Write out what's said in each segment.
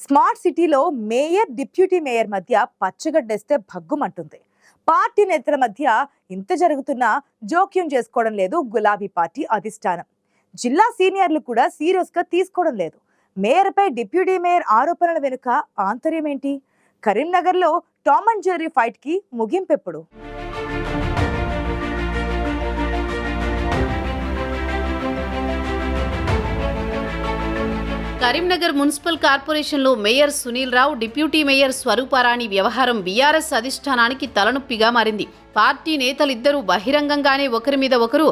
Smart సిటీలో mayor deputy mayor మధ్య పచ్చగడ్డేస్తే భగ్గుమంటుంది. Party నేతల మధ్య ఇంత జరుగుతున్నా జోక్యం చేసుకోవడం లేదు గులాబీ పార్టీ అధిష్టానం. జిల్లా సీనియర్లు కూడా సీరియస్ గా తీసుకోవడం లేదు. మేయర్పై డిప్యూటీ మేయర్ ఆరోపణల వెనుక ఆంతర్యం ఏంటి? కరీంనగర్ లో టామ్ అండ్ జెర్రీ ఫైట్ కి ముగింపెప్పుడు? కరీంనగర్ మున్సిపల్ కార్పొరేషన్లో మేయర్ సునీల్ రావు, డిప్యూటీ మేయర్ స్వరూపారాణి వ్యవహారం బీఆర్ఎస్ అధిష్టానానికి తలనొప్పిగా మారింది. పార్టీ నేతలిద్దరూ బహిరంగంగానే ఒకరి మీద ఒకరు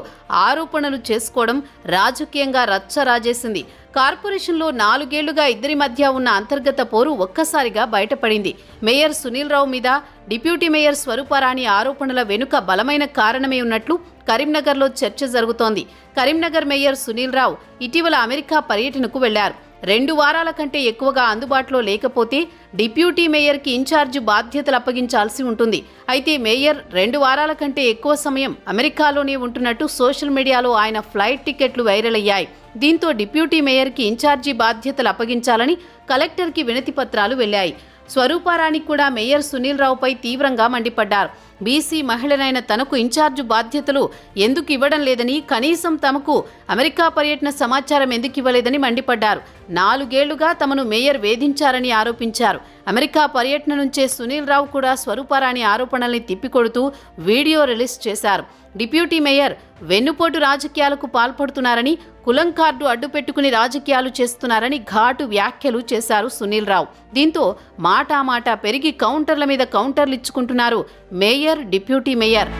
ఆరోపణలు చేసుకోవడం రాజకీయంగా రచ్చ రాజేసింది. కార్పొరేషన్లో 4 ఏళ్లుగా ఇద్దరి మధ్య ఉన్న అంతర్గత పోరు ఒక్కసారిగా బయటపడింది. మేయర్ సునీల్ రావు మీద డిప్యూటీ మేయర్ స్వరూపారాణి ఆరోపణల వెనుక బలమైన కారణమే ఉన్నట్లు కరీంనగర్లో చర్చ జరుగుతోంది. కరీంనగర్ మేయర్ సునీల్ రావు ఇటీవల అమెరికా పర్యటనకు వెళ్లారు. 2 వారాల కంటే ఎక్కువగా అందుబాటులో లేకపోతే డిప్యూటీ మేయర్కి ఇన్ఛార్జి బాధ్యతలు అప్పగించాల్సి ఉంటుంది. అయితే మేయర్ 2 వారాల కంటే ఎక్కువ సమయం అమెరికాలోనే ఉంటున్నట్టు సోషల్ మీడియాలో ఆయన ఫ్లైట్ టికెట్లు వైరల్ అయ్యాయి. దీంతో డిప్యూటీ మేయర్కి ఇన్ఛార్జి బాధ్యతలు అప్పగించాలని కలెక్టర్కి వినతి పత్రాలు వెళ్లాయి. స్వరూపారాణి కూడా మేయర్ సునీల్ రావుపై తీవ్రంగా మండిపడ్డారు. బీసీ మహిళనైన తనకు ఇన్ఛార్జి బాధ్యతలు ఎందుకు ఇవ్వడం లేదని, కనీసం తమకు అమెరికా పర్యటన సమాచారం ఎందుకు ఇవ్వలేదని మండిపడ్డారు. 4 ఏళ్లుగా తమను మేయర్ వేధించారని ఆరోపించారు. అమెరికా పర్యటన నుంచే సునీల్ రావు కూడా స్వరూపారాణి ఆరోపణల్ని తిప్పికొడుతూ వీడియో రిలీజ్ చేశారు. డిప్యూటీ మేయర్ వెన్నుపోటు రాజకీయాలకు పాల్పడుతున్నారని, కులం కార్డు అడ్డుపెట్టుకుని రాజకీయాలు చేస్తున్నారని ఘాటు వ్యాఖ్యలు చేశారు సునీల్ రావు. దీంతో మాటామాటా పెరిగి కౌంటర్ల మీద కౌంటర్లు ఇచ్చుకుంటున్నారు mayor, deputy mayor.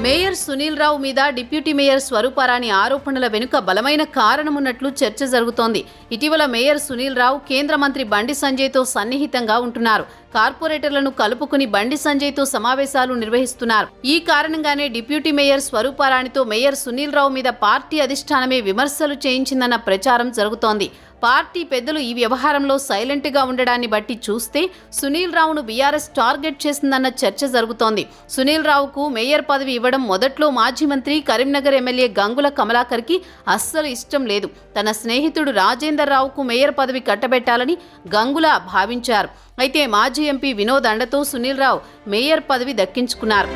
Mayor Sunil Rao మీద డిప్యూటీ మేయర్ స్వరూపారాణి ఆరోపణల వెనుక బలమైన కారణమున్నట్లు చర్చ జరుగుతోంది. ఇటీవల మేయర్ సునీల్ రావు కేంద్ర మంత్రి బండి సంజయ్తో సన్నిహితంగా ఉంటున్నారు. కార్పొరేటర్లను కలుపుకుని బండి సంజయ్తో సమావేశాలు నిర్వహిస్తున్నారు. ఈ కారణంగానే deputy mayor స్వరూపారాణితో mayor Sunil Rao మీద పార్టీ అధిష్టానమే విమర్శలు చేయించిందన్న ప్రచారం జరుగుతోంది. పార్టీ పెద్దలు ఈ వ్యవహారంలో సైలెంట్గా ఉండడాన్ని బట్టి చూస్తే సునీల్ రావును బీఆర్ఎస్ టార్గెట్ చేసిందన్న చర్చ జరుగుతోంది. సునీల్ రావుకు మేయర్ పదవి ఇవ్వడం మొదట్లో మాజీ మంత్రి, కరీంనగర్ ఎమ్మెల్యే గంగుల కమలాకర్కి అస్సలు ఇష్టం లేదు. తన స్నేహితుడు రాజేందర్ రావుకు మేయర్ పదవి కట్టబెట్టాలని గంగుల భావించారు. అయితే మాజీ ఎంపీ వినోద్ అండతో సునీల్ రావు మేయర్ పదవి దక్కించుకున్నారు.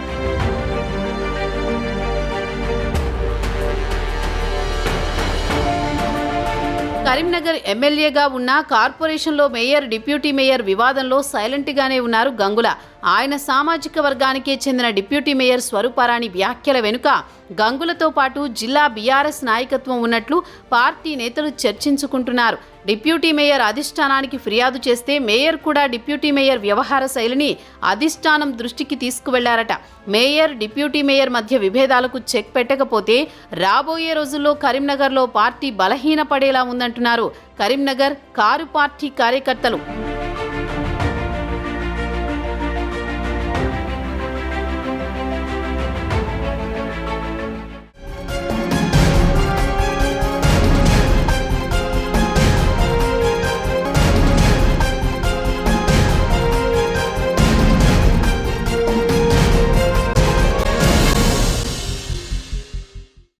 కరీంనగర్ ఎమ్మెల్యేగా ఉన్న కార్పొరేషన్లో మేయర్, డిప్యూటీ మేయర్ వివాదంలో సైలెంట్గానే ఉన్నారు గంగుల. ఆయన సామాజిక వర్గానికే చెందిన డిప్యూటీ మేయర్ స్వరూపారాణి వ్యాఖ్యల వెనుక గంగులతో పాటు జిల్లా బీఆర్ఎస్ నాయకత్వం ఉన్నట్లు పార్టీ నేతలు చర్చించుకుంటున్నారు. డిప్యూటీ మేయర్ అధిష్టానానికి ఫిర్యాదు చేస్తే మేయర్ కూడా డిప్యూటీ మేయర్ వ్యవహార శైలిని అధిష్టానం దృష్టికి తీసుకువెళ్లారట. మేయర్, డిప్యూటీ మేయర్ మధ్య విభేదాలకు చెక్ పెట్టకపోతే రాబోయే రోజుల్లో కరీంనగర్లో పార్టీ బలహీనపడేలా ఉందంటున్నారు కరీంనగర్ కారు పార్టీ కార్యకర్తలు.